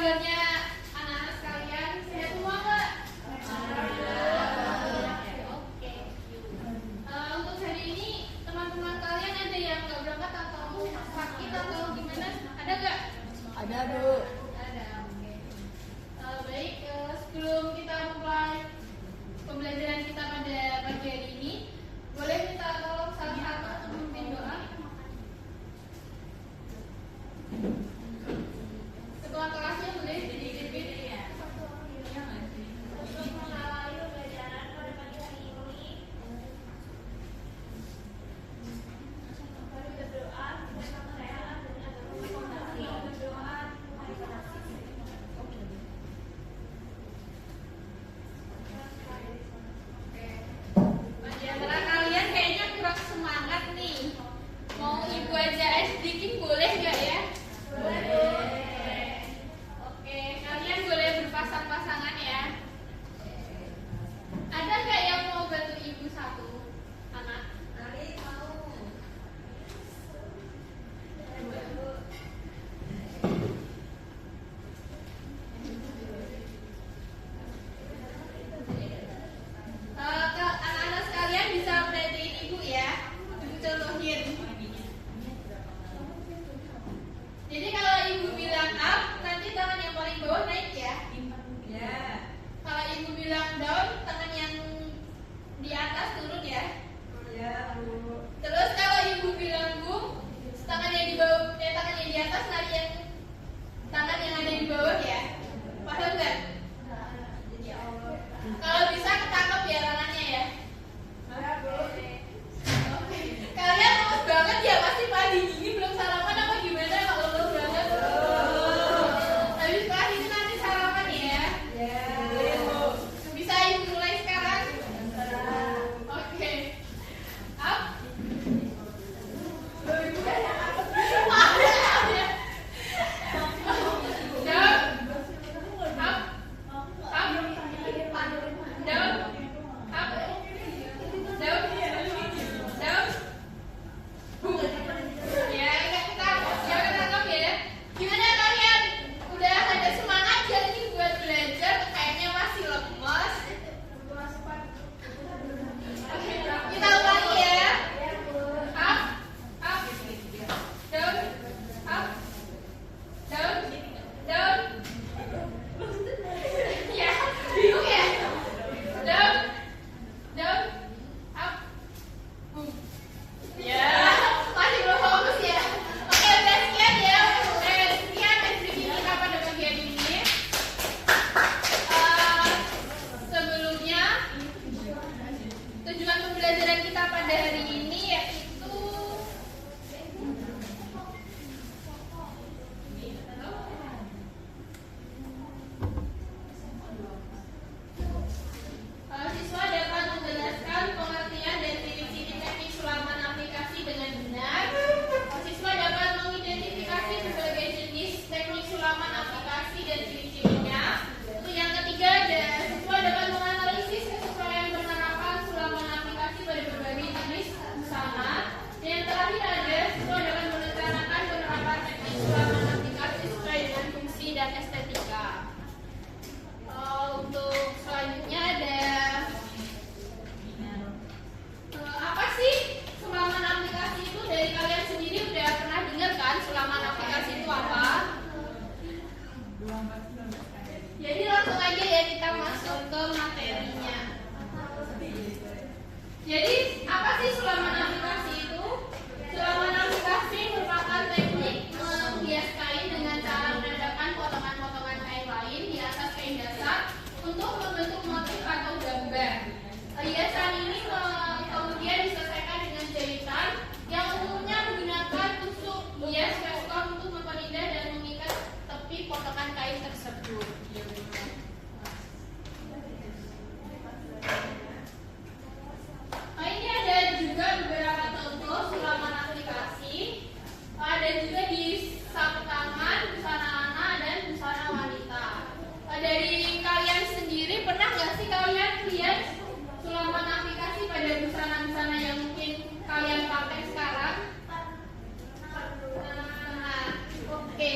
kabarnya anak-anak sekalian? Sehat semua nggak? Oke. Untuk hari ini teman-teman kalian ada yang nggak berangkat atau sakit atau gimana? Ada nggak? Ada, Bu. Ada. Oke. Baik. Sebelum kita mulai pembelajaran kita pada pagi hari ini, boleh minta tolong salah satu untuk memimpin doa? Ketua kelasnya boleh dipimpin ya. Untuk mengawali pembelajaran pada pagi hari ini, mari berdoa bersama saya dan berdoa. Di antara kalian kayaknya kurang semangat nih. Mau ibu aja sedikit boleh nggak ya? Boleh. Oke, kalian boleh berpasang-pasangan ya. Ada nggak yang mau bantu ibu satu anak? Mari mau. Anak-anak sekalian bisa perhatiin ibu ya. Ibu contohin. Jadi kalau ibu bilang up, nanti tangan yang paling bawah naik ya. Ya. Kalau ibu bilang down, tangan yang di atas turun ya. Ya, Bu. Terus kalau ibu bilang boom, tangan yang di bawah, tangan yang di atas narik yang tangan yang ada di bawah ya. Paham nggak? Kalau bisa ketangkep ya tangannya ya. Oke. Kalian lemes banget ya, pasti pagi gini belum sarapan apa gimana kalau lemes banget? Habis kelas ini nanti sarapan ya. Ya. Bisa ibu mulai sekarang? Oke. Up. Kita ulangi ya. Up, up, down, up, down, down. Ya, bingung ya. Down, down, up, boom. Ya, masih belum fokus ya. Oke, udah sekian ya. Sekian briefing kita pada pagi hari ini. Sebelumnya, tujuan pembelajaran kita pada hari ini yaitu siswa dapat menjelaskan pengertian dan ciri-ciri teknik sulaman aplikasi dengan benar. Siswa dapat mengidentifikasi berbagai jenis teknik sulaman aplikasi dan ciri-cirinya. Untuk yang ketiga, siswa dapat menganalisis kesesuaian penerapan sulaman aplikasi pada berbagai jenis busana. Dan yang terakhir ada siswa dapat merencanakan penerapan teknik sulaman aplikasi sesuai dengan fungsi dan estetika. Untuk selanjutnya ada apa sih sulaman aplikasi itu? Dari kalian sendiri udah pernah dengar kan sulaman aplikasi itu apa? Jadi langsung aja ya kita masuk ke materinya. Jadi apa sih sulaman aplikasi itu? Sulaman aplikasi merupakan teknik menghias kain dengan cara menandakan potongan-potongan kain lain di atas kain dasar untuk membentuk motif atau gambar. Hiasan ini kemudian diselesaikan dengan jahitan yang umumnya menggunakan tusuk hias weskon untuk memperindah dan mengikat tepi potongan kain tersebut. Ini ada juga beberapa contoh sulaman aplikasi. Ada juga di sapu tangan, busana anak, dan busana wanita. Dari kalian sendiri pernah nggak sih kalian lihat sulaman aplikasi pada busana-busana yang mungkin kalian pakai sekarang? Oke.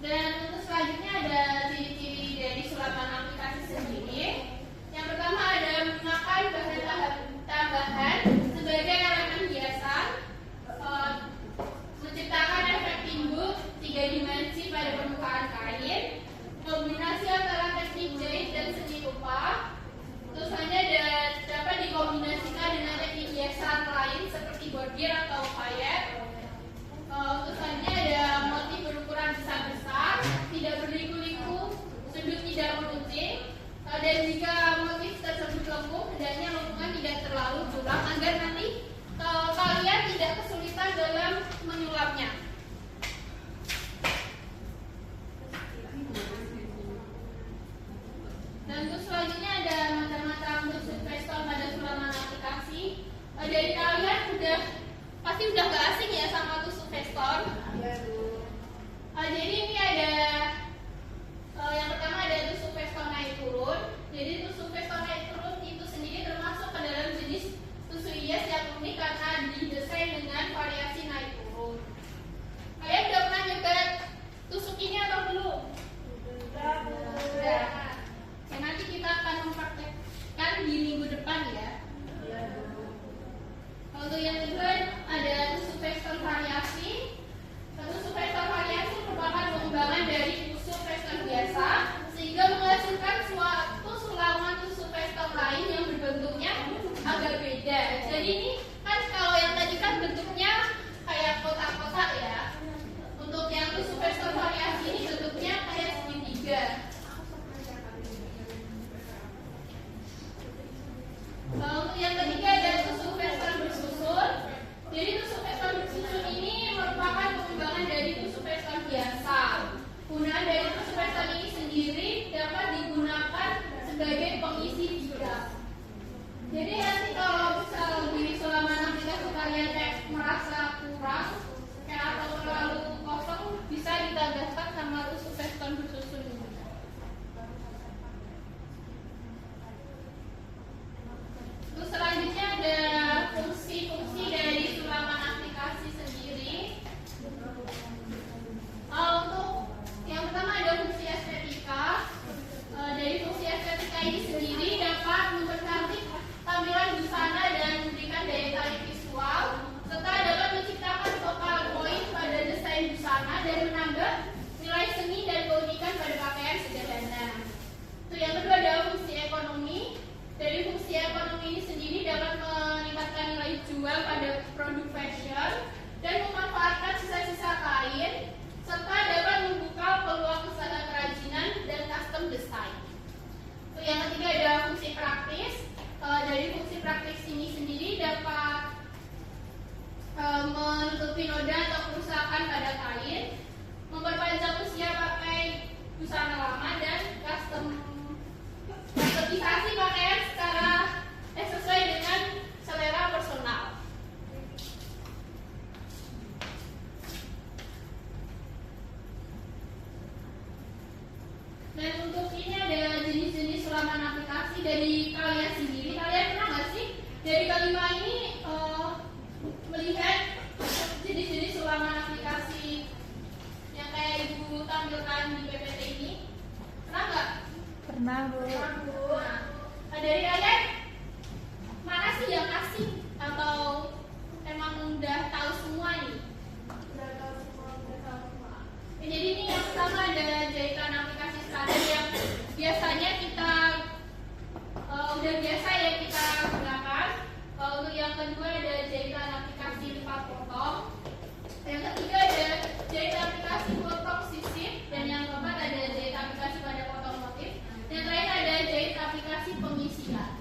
Dan untuk selanjutnya ada ciri-ciri dari sulaman aplikasi sendiri. Yang pertama ada menggunakan bahan tambahan sebagai elemen hiasan, menciptakan efek timbul 3 dimensi pada permukaan kain, kombinasi antara teknik jahit dan seni rupa. Terus hanya dapat dikombinasikan dengan teknik hiasan lain seperti bordir atau payet. Terus hanya ada motif berukuran besar-besar, tidak berliku-liku, sudut tidak meruncing, dan jika motif tersebut lengkung, hendaknya lengkungan tidak terlalu curam agar nanti kalian tidak kesulitan dalam menyulapnya. Dan terus selanjutnya ada macam-macam bentuk veston pada sulaman aplikasi. Dari kalian pasti udah gak asing ya sama tusuk veston. Jadi ini ada yang pertama ada tusuk veston naik turun. Jadi tusuk veston naik turun itu sendiri termasuk ke dalam jenis tusuk hias yang unik karena didesain dengan variasi naik turun. Kalian udah pernah nyoba tusuk ini atau belum? Sudah. Ya, nanti kita akan mempraktekkan di minggu depan ya. Untuk yang kedua ada tusuk veston variasi. Tusuk veston variasi merupakan pengembangan dari tusuk veston biasa sehingga menghasilkan suatu sulaman tusuk veston lain yang berbentuknya agak beda. Jadi ini kan kalau yang tadi kan bentuknya kayak kotak-kotak ya. Untuk yang tusuk veston variasi ini bentuknya kayak segitiga. Untuk yang ketiga ada tusuk veston bersusun. Jadi tusuk veston bersusun ini merupakan pengembangan dari tusuk veston biasa. Gunaan dari tusuk veston ini sendiri dapat digunakan sebagai pengisi tiga. Jadi nanti kalau misal di sulaman aplikasi kalian merasa kurang atau terlalu kosong, bisa ditambahkan sama tusuk veston bersusun ini. Terus selanjutnya ada fungsi-fungsi dari sulaman aplikasi sendiri. Untuk yang pertama ada fungsi estetika. Dari fungsi estetika ini sendiri dapat mempercantik tampilan busana dan memberikan daya tarik visual, serta dapat menciptakan focal point pada desain busana dan menambah nilai seni dan keunikan pada pakaian sederhana. Itu yang kedua ada fungsi ekonomi. Dari fungsi ekonomi ini sendiri dapat meningkatkan nilai jual pada produk fashion dan memanfaatkan sisa-sisa kain, serta dapat membuka peluang usaha kerajinan dan custom design. Yang ketiga ada fungsi praktis. Dari fungsi praktis ini sendiri dapat menutupi noda atau kerusakan pada kain, memperpanjang usia pakai busana lama, dan customisasi pakaian sesuai dengan selera personal. Dan untuk ini ada jenis-jenis sulaman aplikasi dari kalian sendiri. Kalian pernah nggak sih dari kelima ini melihat jenis-jenis sulaman aplikasi yang kayak ibu tampilkan di PPT ini? Pernah nggak? Pernah, Bu. Nah, dari kalian mana sih yang asing atau emang udah tahu semua nih? Udah tahu semua. Jadi ini yang pertama ada jahitan aplikasi standar yang biasanya kita udah biasa ya kita gunakan. Untuk yang kedua ada jahitan aplikasi lipat potong. Yang ketiga ada jahit aplikasi potong sisip, dan yang keempat ada jahit aplikasi pada potong motif. Yang terakhir ada jahit aplikasi pengisian.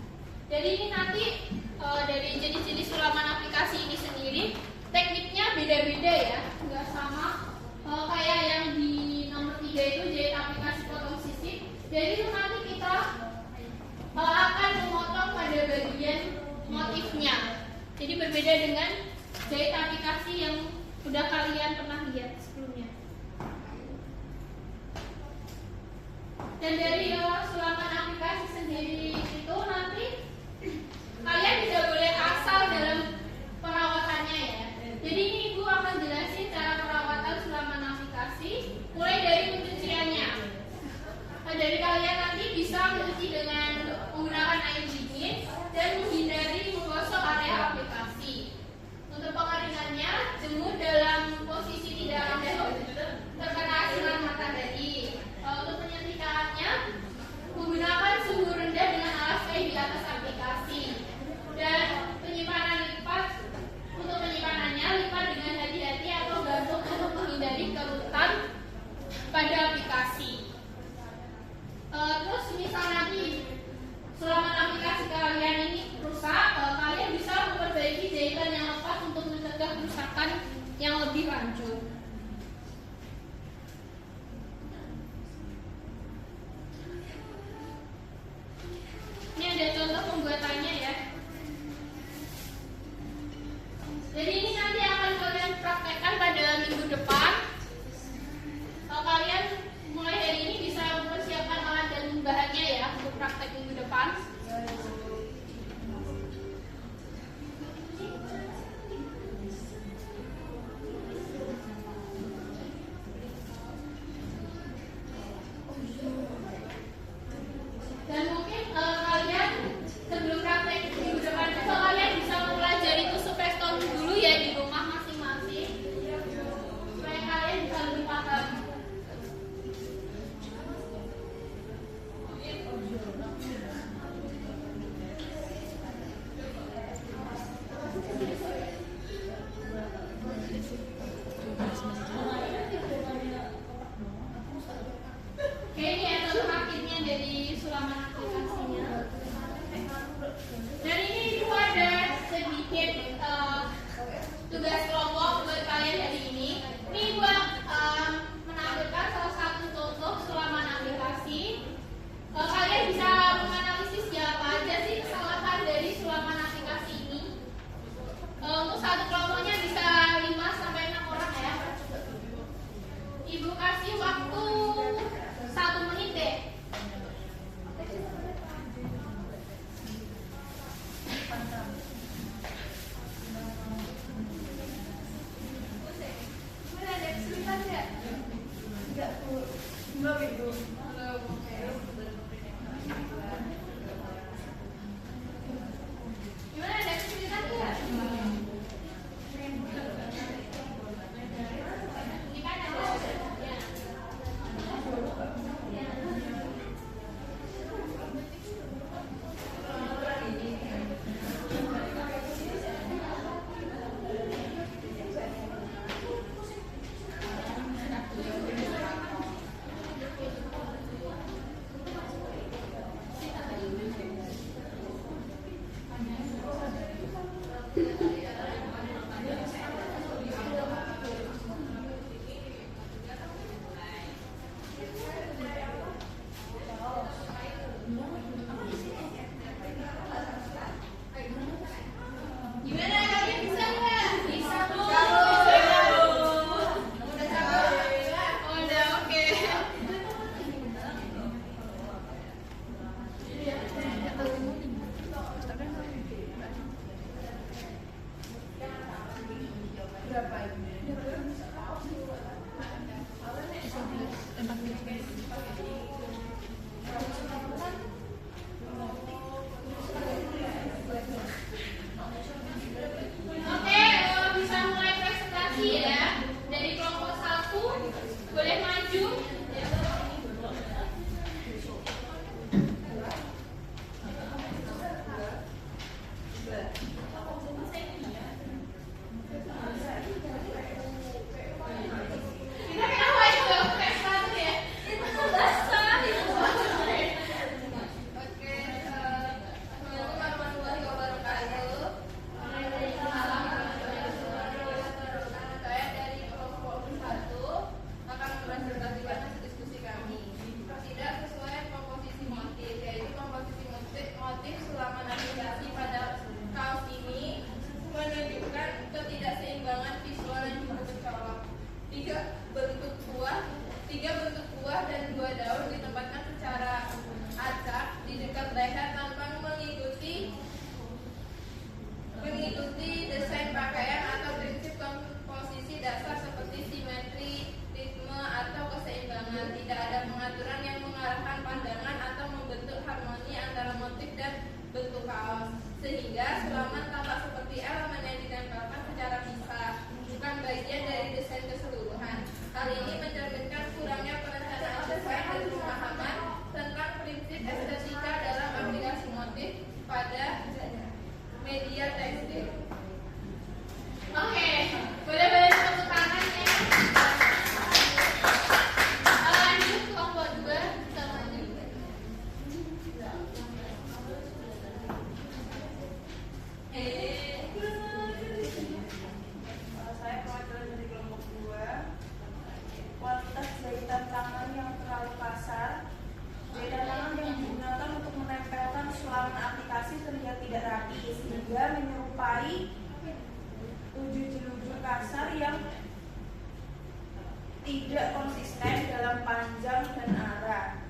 tidak konsisten dalam panjang dan arah.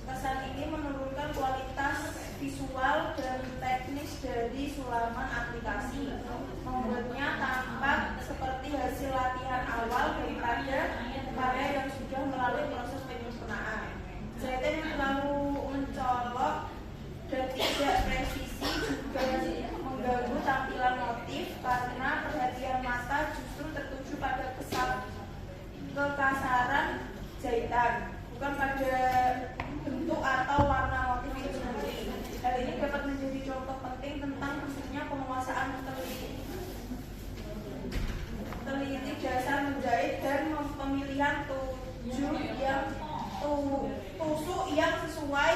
Kesan ini menurunkan kualitas visual dan teknis dari sulaman aplikasi, membuatnya tampak seperti hasil latihan awal daripada karya yang sudah melalui proses penyempurnaan. Desain yang terlalu mencolok dan tidak presisi juga mengganggu tampilan motif karena perhatian mata justru tertuju pada kekasaran jahitan, bukan pada bentuk atau warna motif itu sendiri. Hal ini dapat menjadi contoh penting tentang pentingnya penguasaan teliti dasar menjahit dan pemilihan tusuk yang sesuai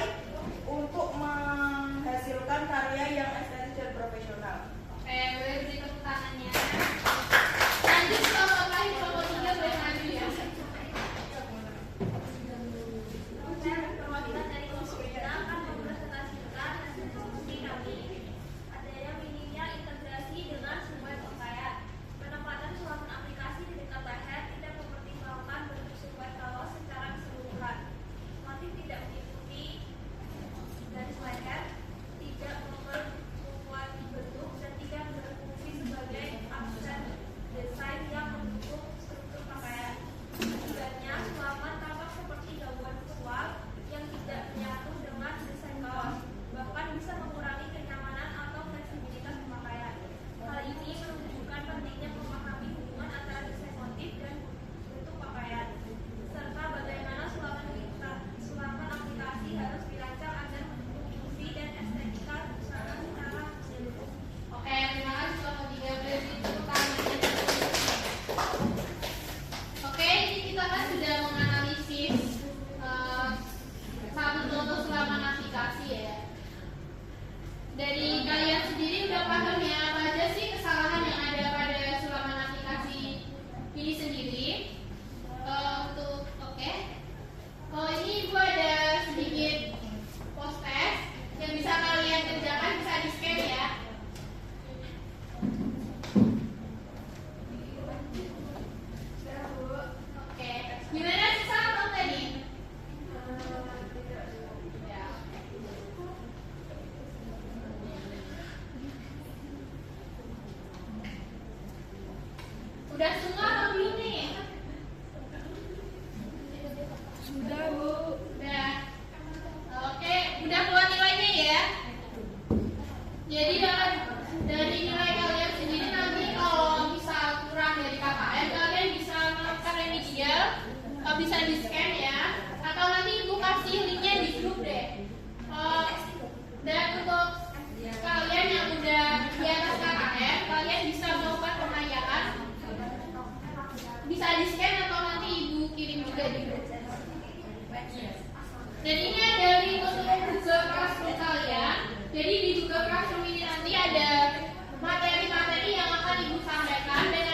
untuk menghasilkan karya yang estetis dan profesional. Oke, boleh beri tepuk tangannya. Lanjut kelompok lain, kelompok 3 boleh maju ya. Perwakilan dari kelompok kita akan mempresentasikan hasil diskusi kami. Adanya minimnya integrasi dengan sumber pakaian. Penempatan sulaman aplikasi di dekat leher tidak mempertimbangkan bentuk sumber kaos secara keseluruhan. Motif tidak mengikuti garis leher, tidak memperkuat bentuk dan tidak berfungsi sebagai aksen desain yang mendukung struktur pakaian. Akibatnya, sulaman tampak seperti gangguan visual yang tidak menyatu dengan desain kaos, bahkan bisa mengurangi kenyamanan atau fleksibilitas pemakaian. Hal ini menunjukkan pentingnya memahami hubungan antara desain motif dan bentuk pakaian, serta bagaimana sulaman aplikasi harus dirancang agar mendukung fungsi dan estetika busana secara menyeluruh. Oke, terima kasih kelompok 3 boleh beri tepuk tangannya. Oke, ini kita kan sudah menganalisis satu contoh sulaman aplikasi ya. Dari kalian sendiri udah paham ya apa aja sih kesalahan yang ada pada sulaman aplikasi ini sendiri? Ini ibu ada sedikit post test yang bisa kalian kerjakan, bisa di scan ya. Oke, gimana sih salah tadi? Ya. Udah semua atau belum nih? Sudah, Bu. Udah. Oke, udah keluar nilainya ya. Jadi dari nilai kalian sendiri nanti kalau misal kurang dari KKN kalian bisa melakukan remedial, bisa di scan ya, atau nanti ibu kasih linknya di grup deh. Dan untuk kalian yang udah di atas KKN, kalian bisa melakukan pengayaan, bisa di scan atau nanti ibu kirim juga di grup. Dan ini ada link untuk Google Classroom kalian. Jadi di Google Classroom ini nanti ada materi-materi yang akan ibu sampaikan dan